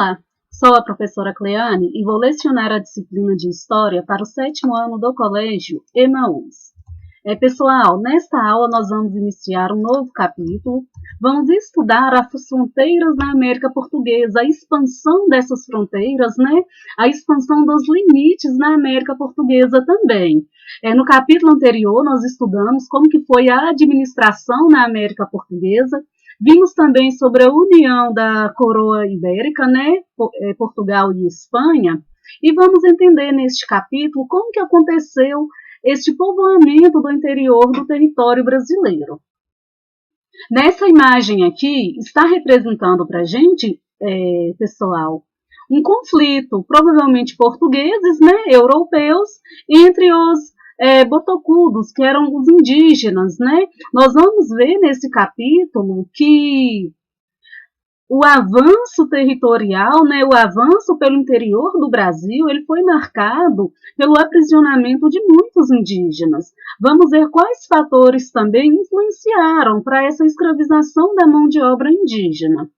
Olá, sou a professora Cleane e vou lecionar a disciplina de História para o 7º ano do Colégio Emaús. Pessoal, nesta aula nós vamos iniciar um novo capítulo. Vamos estudar as fronteiras na América Portuguesa, a expansão dessas fronteiras, né? A expansão dos limites na América Portuguesa também. No capítulo anterior nós estudamos como que foi a administração na América Portuguesa. Vimos também sobre a união da coroa ibérica, né, Portugal e Espanha, e vamos entender neste capítulo como que aconteceu este povoamento do interior do território brasileiro. Nessa imagem aqui, está representando para a gente, pessoal, um conflito, provavelmente portugueses, né, europeus, entre os botocudos, que eram os indígenas, né? Nós vamos ver nesse capítulo que o avanço territorial, né, o avanço pelo interior do Brasil, ele foi marcado pelo aprisionamento de muitos indígenas. Vamos ver quais fatores também influenciaram para essa escravização da mão de obra indígena.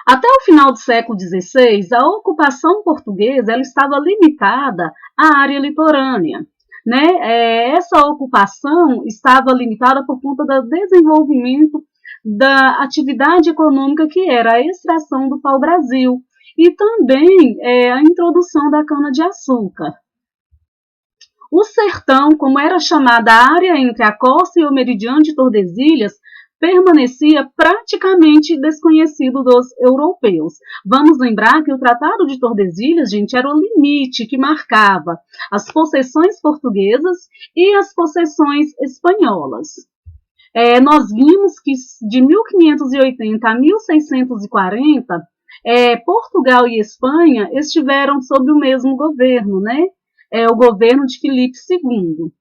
Até o final do século XVI, a ocupação portuguesa ela estava limitada à área litorânea. Né? Essa ocupação estava limitada por conta do desenvolvimento da atividade econômica que era a extração do pau-brasil e também a introdução da cana-de-açúcar. O sertão, como era chamada a área entre a costa e o meridiano de Tordesilhas, permanecia praticamente desconhecido dos europeus. Vamos lembrar que o Tratado de Tordesilhas, gente, era o limite que marcava as possessões portuguesas e as possessões espanholas. Nós vimos que de 1580 a 1640, Portugal e Espanha estiveram sob o mesmo governo, né? O governo de Filipe II.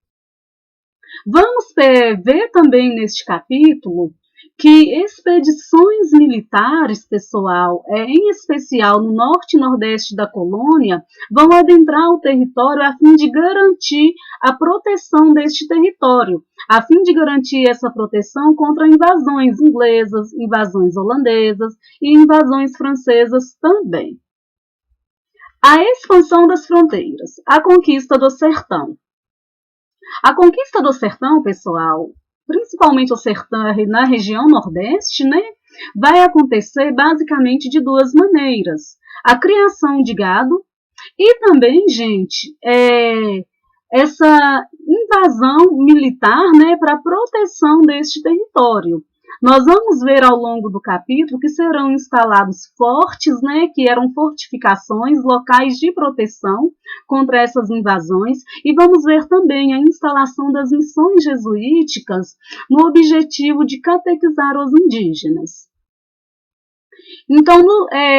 Vamos ver também neste capítulo que expedições militares, pessoal, em especial no norte e nordeste da colônia, vão adentrar o território a fim de garantir a proteção deste território, a fim de garantir essa proteção contra invasões inglesas, invasões holandesas e invasões francesas também. A expansão das fronteiras, a conquista do sertão. A conquista do sertão, pessoal, principalmente o sertão na região nordeste, né, vai acontecer basicamente de duas maneiras. A criação de gado e também, gente, essa invasão militar, né, para a proteção deste território. Nós vamos ver ao longo do capítulo que serão instalados fortes, né, que eram fortificações, locais de proteção contra essas invasões, e vamos ver também a instalação das missões jesuíticas no objetivo de catequizar os indígenas. Então,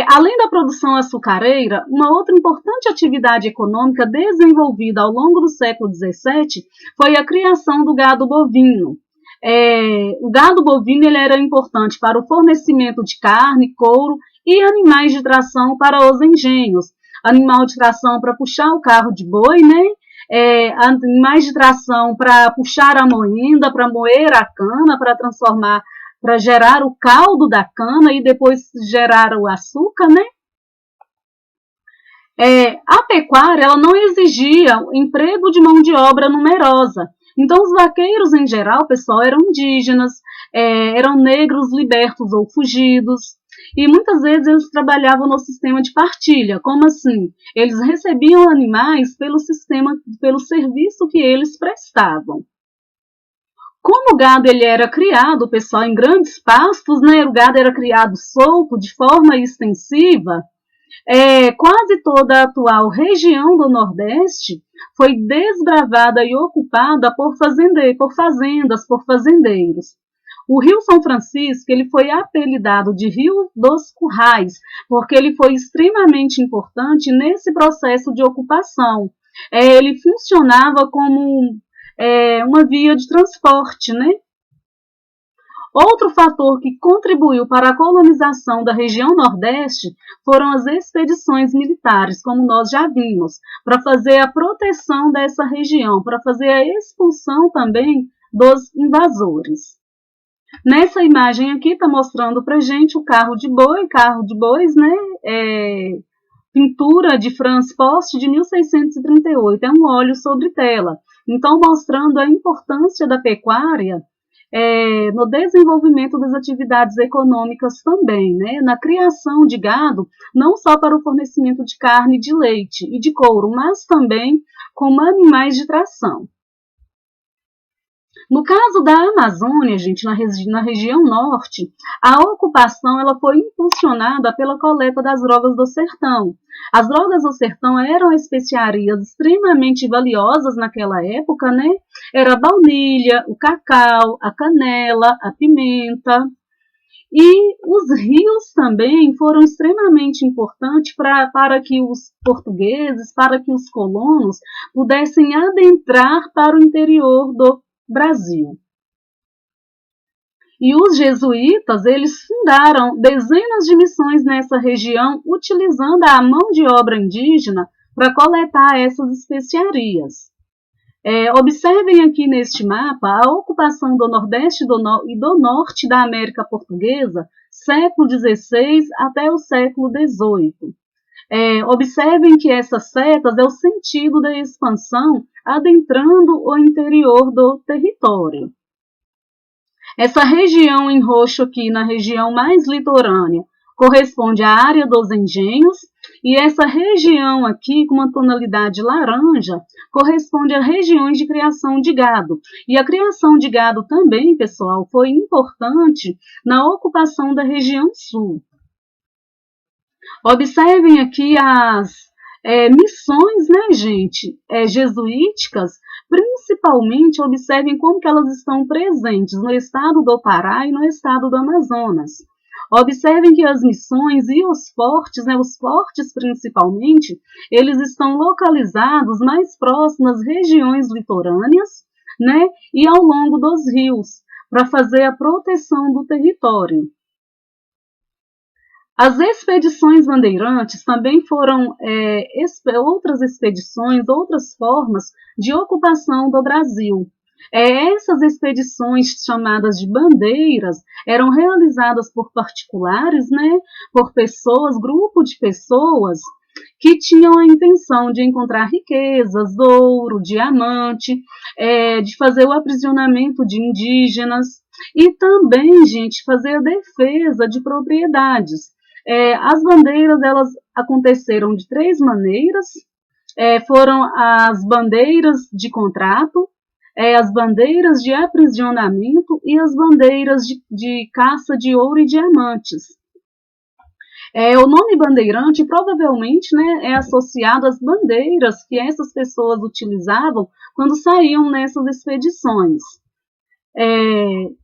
além da produção açucareira, uma outra importante atividade econômica desenvolvida ao longo do século XVII foi a criação do gado bovino. O gado bovino ele era importante para o fornecimento de carne, couro e animais de tração para os engenhos. Animal de tração para puxar o carro de boi, né? Animais de tração para puxar a moenda, para moer a cana, para transformar, para gerar o caldo da cana e depois gerar o açúcar, né? A pecuária ela não exigia o emprego de mão de obra numerosa. Então, os vaqueiros, em geral, pessoal, eram indígenas, eram negros libertos ou fugidos, e muitas vezes eles trabalhavam no sistema de partilha. Como assim? Eles recebiam animais pelo serviço que eles prestavam. Como o gado ele era criado, pessoal, em grandes pastos, né? O gado era criado solto, de forma extensiva, quase toda a atual região do Nordeste foi desbravada e ocupada por fazendas, por fazendeiros. O Rio São Francisco ele foi apelidado de Rio dos Currais, porque ele foi extremamente importante nesse processo de ocupação. Ele funcionava como uma via de transporte, né? Outro fator que contribuiu para a colonização da região Nordeste foram as expedições militares, como nós já vimos, para fazer a proteção dessa região, para fazer a expulsão também dos invasores. Nessa imagem aqui está mostrando para gente o carro de bois, né? Pintura de Franz Post de 1638, é um óleo sobre tela. Então, mostrando a importância da pecuária no desenvolvimento das atividades econômicas também, né? Na criação de gado, não só para o fornecimento de carne, de leite e de couro, mas também como animais de tração. No caso da Amazônia, gente, na região norte, a ocupação ela foi impulsionada pela coleta das drogas do sertão. As drogas do sertão eram especiarias extremamente valiosas naquela época, né? Era a baunilha, o cacau, a canela, a pimenta. E os rios também foram extremamente importantes para que os portugueses, para que os colonos pudessem adentrar para o interior do Brasil. E os jesuítas, eles fundaram dezenas de missões nessa região, utilizando a mão de obra indígena para coletar essas especiarias. Observem aqui neste mapa a ocupação do Nordeste e do Norte da América Portuguesa, século XVI até o século XVIII. Observem que essas setas é o sentido da expansão adentrando o interior do território. Essa região em roxo aqui, na região mais litorânea, corresponde à área dos engenhos, e essa região aqui, com uma tonalidade laranja, corresponde a regiões de criação de gado. E a criação de gado também, pessoal, foi importante na ocupação da região sul. Observem aqui as missões, né, gente, jesuíticas, principalmente observem como que elas estão presentes no estado do Pará e no estado do Amazonas. Observem que as missões e os fortes, né, os fortes principalmente, eles estão localizados mais próximos às regiões litorâneas, né, e ao longo dos rios, para fazer a proteção do território. As expedições bandeirantes também foram outras expedições, outras formas de ocupação do Brasil. Essas expedições chamadas de bandeiras eram realizadas por particulares, né, por pessoas, grupo de pessoas que tinham a intenção de encontrar riquezas, ouro, diamante, de fazer o aprisionamento de indígenas e também, gente, fazer a defesa de propriedades. As bandeiras, elas aconteceram de três maneiras, foram as bandeiras de contrato, as bandeiras de aprisionamento e as bandeiras de caça de ouro e diamantes. O nome bandeirante provavelmente, né, é associado às bandeiras que essas pessoas utilizavam quando saíam nessas expedições.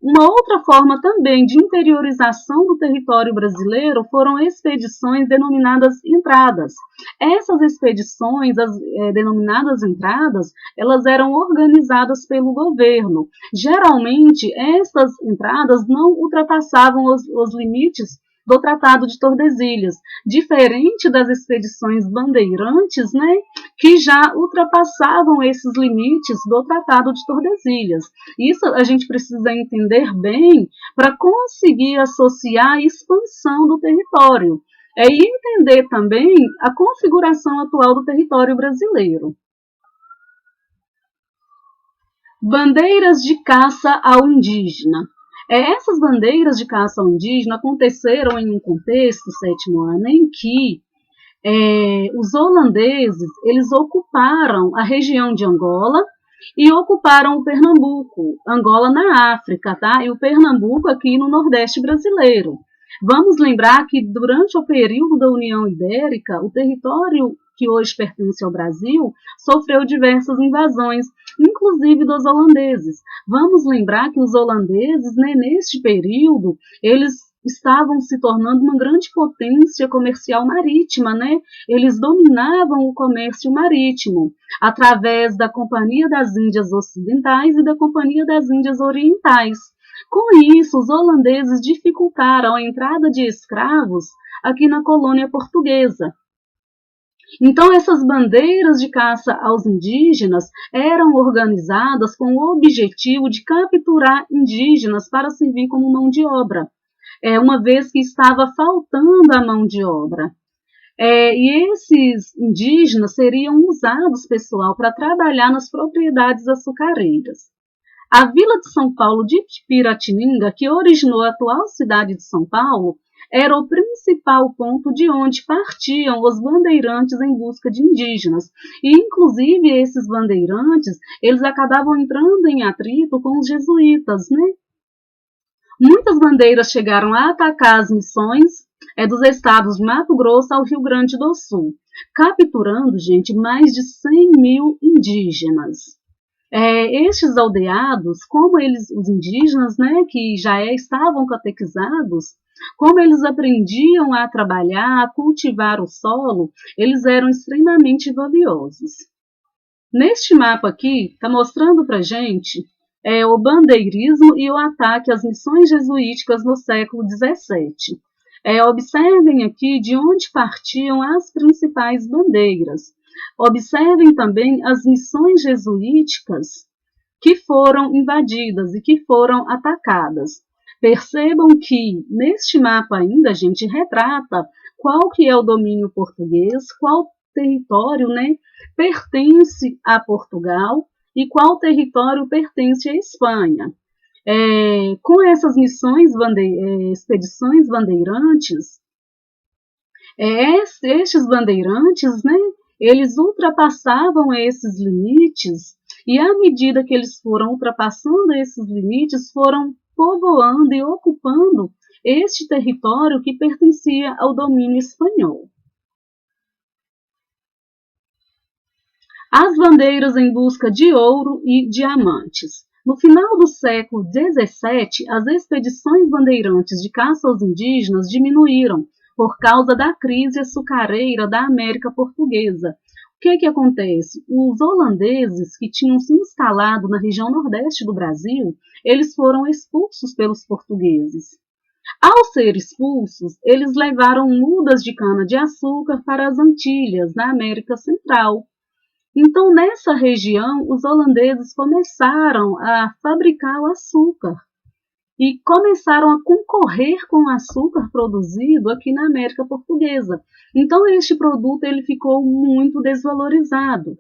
Uma outra forma também de interiorização do território brasileiro foram expedições denominadas entradas. Essas expedições, denominadas entradas, elas eram organizadas pelo governo. Geralmente, essas entradas não ultrapassavam os limites do Tratado de Tordesilhas, diferente das expedições bandeirantes, né, que já ultrapassavam esses limites do Tratado de Tordesilhas. Isso a gente precisa entender bem para conseguir associar a expansão do território e entender também a configuração atual do território brasileiro. Bandeiras de caça ao indígena. Essas bandeiras de caça ao indígena aconteceram em um contexto, sétimo ano, em que os holandeses eles ocuparam a região de Angola e ocuparam o Pernambuco, Angola na África, tá? E o Pernambuco aqui no Nordeste brasileiro. Vamos lembrar que durante o período da União Ibérica, o território que hoje pertence ao Brasil sofreu diversas invasões, inclusive dos holandeses. Vamos lembrar que os holandeses, né, neste período, eles estavam se tornando uma grande potência comercial marítima, né? Eles dominavam o comércio marítimo através da Companhia das Índias Ocidentais e da Companhia das Índias Orientais. Com isso, os holandeses dificultaram a entrada de escravos aqui na colônia portuguesa. Então, essas bandeiras de caça aos indígenas eram organizadas com o objetivo de capturar indígenas para servir como mão de obra, uma vez que estava faltando a mão de obra. E esses indígenas seriam usados, pessoal, para trabalhar nas propriedades açucareiras. A vila de São Paulo de Piratininga, que originou a atual cidade de São Paulo, era o principal ponto de onde partiam os bandeirantes em busca de indígenas. E, inclusive, esses bandeirantes, eles acabavam entrando em atrito com os jesuítas, né? Muitas bandeiras chegaram a atacar as missões dos estados de Mato Grosso ao Rio Grande do Sul, capturando, gente, mais de 100 mil indígenas. Estes aldeados, como eles, os indígenas, né, que já estavam catequizados, como eles aprendiam a trabalhar, a cultivar o solo, eles eram extremamente valiosos. Neste mapa aqui, está mostrando para a gente o bandeirismo e o ataque às missões jesuíticas no século XVII. Observem aqui de onde partiam as principais bandeiras. Observem também as missões jesuíticas que foram invadidas e que foram atacadas. Percebam que neste mapa ainda a gente retrata qual que é o domínio português, qual território, né, pertence a Portugal e qual território pertence à Espanha. Com essas missões, expedições bandeirantes, estes bandeirantes, né, eles ultrapassavam esses limites e à medida que eles foram ultrapassando esses limites, foram povoando e ocupando este território que pertencia ao domínio espanhol. As bandeiras em busca de ouro e diamantes. No final do século XVII, as expedições bandeirantes de caça aos indígenas diminuíram por causa da crise açucareira da América Portuguesa. O que acontece? Os holandeses que tinham se instalado na região nordeste do Brasil, eles foram expulsos pelos portugueses. Ao ser expulsos, eles levaram mudas de cana-de-açúcar para as Antilhas, na América Central. Então, nessa região, os holandeses começaram a fabricar o açúcar e começaram a concorrer com o açúcar produzido aqui na América Portuguesa. Então, este produto ele ficou muito desvalorizado.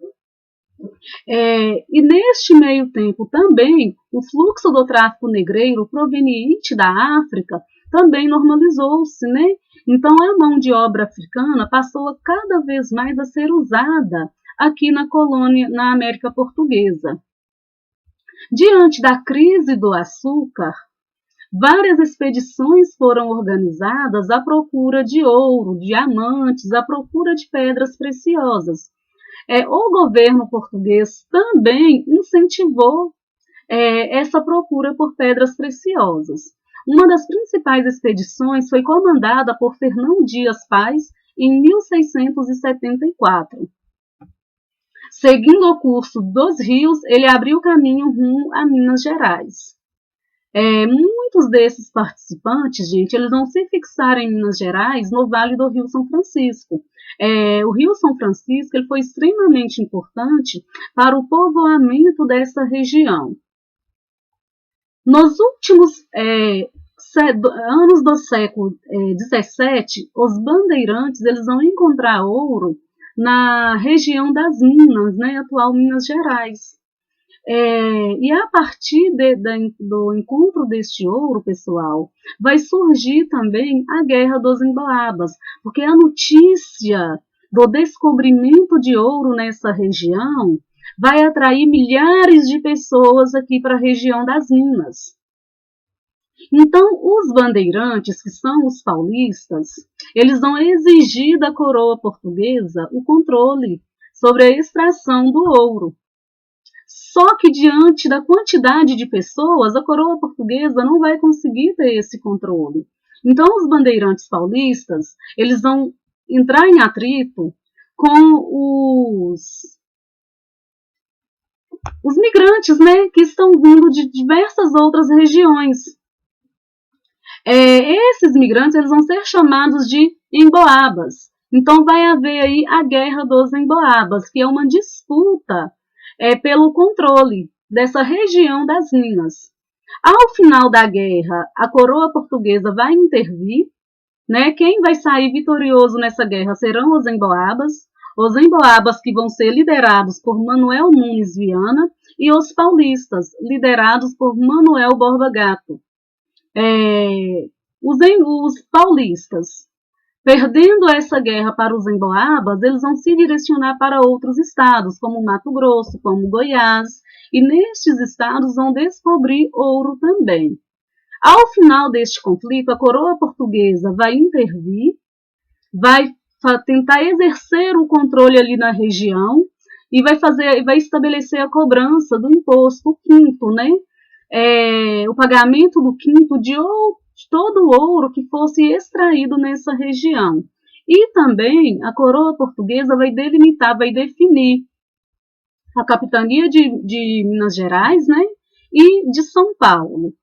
E neste meio tempo também, o fluxo do tráfico negreiro proveniente da África também normalizou-se, né? Então, a mão de obra africana passou a cada vez mais a ser usada aqui na colônia, na América Portuguesa. Diante da crise do açúcar, várias expedições foram organizadas à procura de ouro, diamantes, à procura de pedras preciosas. O governo português também incentivou essa procura por pedras preciosas. Uma das principais expedições foi comandada por Fernão Dias Paz em 1674. Seguindo o curso dos rios, ele abriu caminho rumo a Minas Gerais. Muitos desses participantes, gente, eles vão se fixar em Minas Gerais, no Vale do Rio São Francisco. O Rio São Francisco ele foi extremamente importante para o povoamento dessa região. Nos últimos anos do século XVII, os bandeirantes eles vão encontrar ouro na região das Minas, né, atual Minas Gerais. E a partir do encontro deste ouro, pessoal, vai surgir também a Guerra dos Emboabas, porque a notícia do descobrimento de ouro nessa região vai atrair milhares de pessoas aqui para a região das Minas. Então, os bandeirantes, que são os paulistas, eles vão exigir da coroa portuguesa o controle sobre a extração do ouro. Só que diante da quantidade de pessoas, a coroa portuguesa não vai conseguir ter esse controle. Então, os bandeirantes paulistas, eles vão entrar em atrito com os migrantes, né, que estão vindo de diversas outras regiões. Esses migrantes eles vão ser chamados de emboabas. Então vai haver aí a Guerra dos Emboabas, que é uma disputa pelo controle dessa região das Minas. Ao final da guerra, a coroa portuguesa vai intervir, né? Quem vai sair vitorioso nessa guerra serão os emboabas que vão ser liderados por Manuel Nunes Viana e os paulistas, liderados por Manuel Borba Gato. Os paulistas, perdendo essa guerra para os emboabas, eles vão se direcionar para outros estados, como Mato Grosso, como Goiás, e nestes estados vão descobrir ouro também. Ao final deste conflito, a coroa portuguesa vai intervir, vai tentar exercer o controle ali na região e vai estabelecer a cobrança do imposto, o quinto, né? O pagamento do quinto de todo o ouro que fosse extraído nessa região. E também a coroa portuguesa vai delimitar, vai definir a capitania de Minas Gerais, né? E de São Paulo.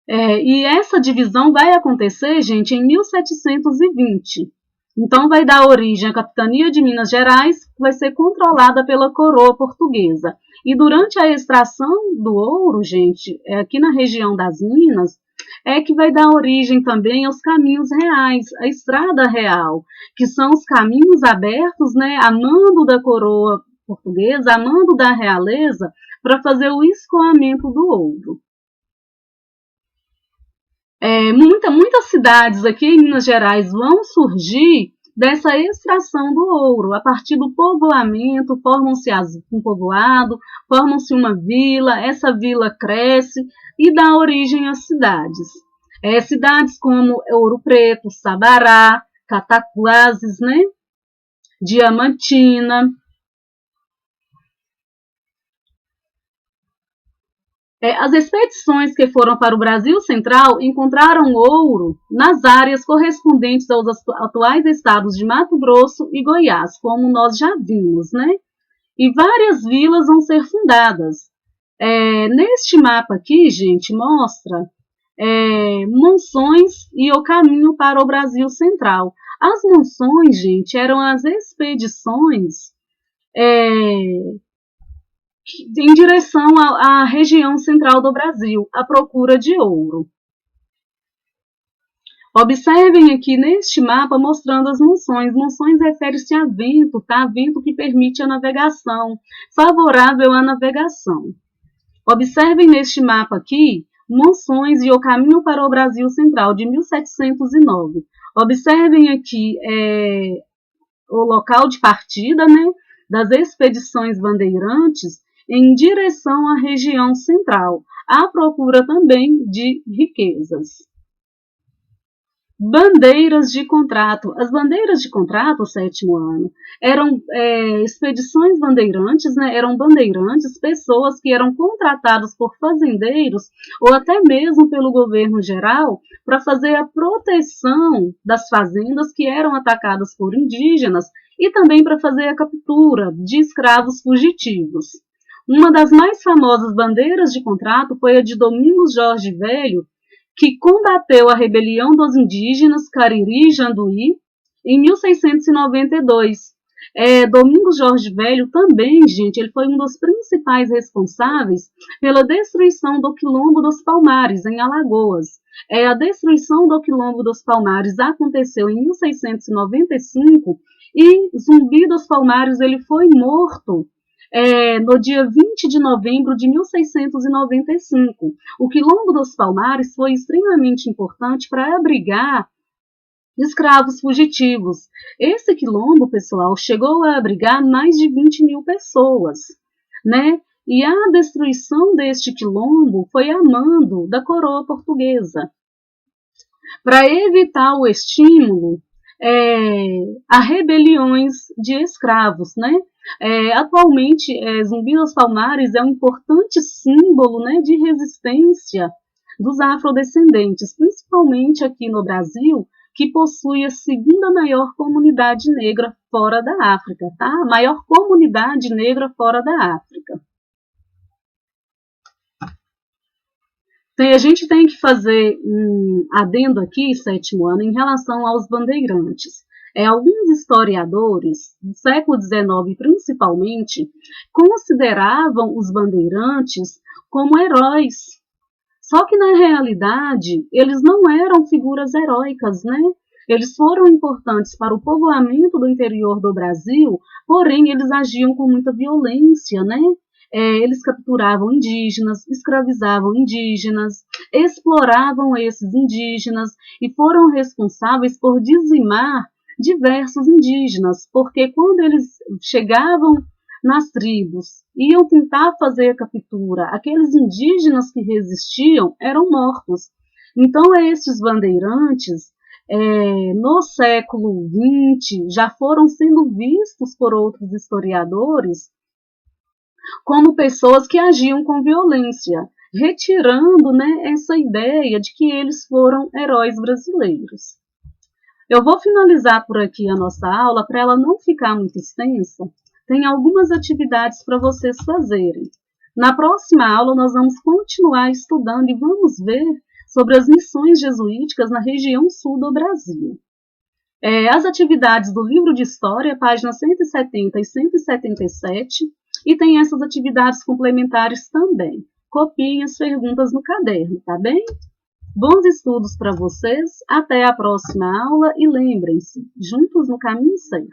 E essa divisão vai acontecer, gente, em 1720. Então, vai dar origem à capitania de Minas Gerais, que vai ser controlada pela coroa portuguesa. E durante a extração do ouro, gente, aqui na região das Minas, que vai dar origem também aos caminhos reais, a estrada real, que são os caminhos abertos, né, a mando da coroa portuguesa, a mando da realeza, para fazer o escoamento do ouro. Muitas cidades aqui em Minas Gerais vão surgir dessa extração do ouro. A partir do povoamento, formam-se um povoado, forma-se uma vila, essa vila cresce e dá origem às cidades. Cidades como Ouro Preto, Sabará, Cataguases, né? Diamantina. As expedições que foram para o Brasil Central encontraram ouro nas áreas correspondentes aos atuais estados de Mato Grosso e Goiás, como nós já vimos, né? E várias vilas vão ser fundadas. Neste mapa aqui, gente, mostra Monções e o caminho para o Brasil Central. As monções, gente, eram as expedições em direção à região central do Brasil, à procura de ouro. Observem aqui neste mapa mostrando as monções. Monções refere-se a vento, tá? Vento que permite a navegação, favorável à navegação. Observem neste mapa aqui, Monções e o caminho para o Brasil Central, de 1709. Observem aqui o local de partida, né, das expedições bandeirantes em direção à região central, à procura também de riquezas. Bandeiras de contrato. As bandeiras de contrato, sétimo ano, eram expedições bandeirantes, né? Eram bandeirantes, pessoas que eram contratadas por fazendeiros ou até mesmo pelo governo geral para fazer a proteção das fazendas que eram atacadas por indígenas e também para fazer a captura de escravos fugitivos. Uma das mais famosas bandeiras de contrato foi a de Domingos Jorge Velho, que combateu a rebelião dos indígenas Cariri e Janduí em 1692. Domingos Jorge Velho também, gente, ele foi um dos principais responsáveis pela destruição do Quilombo dos Palmares, em Alagoas. A destruição do Quilombo dos Palmares aconteceu em 1695 e Zumbi dos Palmares ele foi morto no dia 20 de novembro de 1695. O Quilombo dos Palmares foi extremamente importante para abrigar escravos fugitivos. Esse quilombo, pessoal, chegou a abrigar mais de 20 mil pessoas, né? E a destruição deste quilombo foi a mando da coroa portuguesa. Para evitar o estímulo a rebeliões de escravos, né? Atualmente, Zumbi dos Palmares é um importante símbolo, né, de resistência dos afrodescendentes, principalmente aqui no Brasil, que possui a segunda maior comunidade negra fora da África, tá? A maior comunidade negra fora da África. A gente tem que fazer um adendo aqui, sétimo ano, em relação aos bandeirantes. Alguns historiadores, do século XIX principalmente, consideravam os bandeirantes como heróis. Só que, na realidade, eles não eram figuras heróicas, né? Eles foram importantes para o povoamento do interior do Brasil, porém eles agiam com muita violência, né? Eles capturavam indígenas, escravizavam indígenas, exploravam esses indígenas e foram responsáveis por dizimar diversos indígenas, porque quando eles chegavam nas tribos, iam tentar fazer a captura, aqueles indígenas que resistiam eram mortos. Então, esses bandeirantes, no século XX, já foram sendo vistos por outros historiadores como pessoas que agiam com violência, retirando, né, essa ideia de que eles foram heróis brasileiros. Eu vou finalizar por aqui a nossa aula para ela não ficar muito extensa. Tem algumas atividades para vocês fazerem. Na próxima aula, nós vamos continuar estudando e vamos ver sobre as missões jesuíticas na região sul do Brasil. As atividades do livro de História, páginas 170 e 177, e tem essas atividades complementares também. Copiem as perguntas no caderno, tá bem? Bons estudos para vocês, até a próxima aula e lembrem-se, juntos no caminho certo.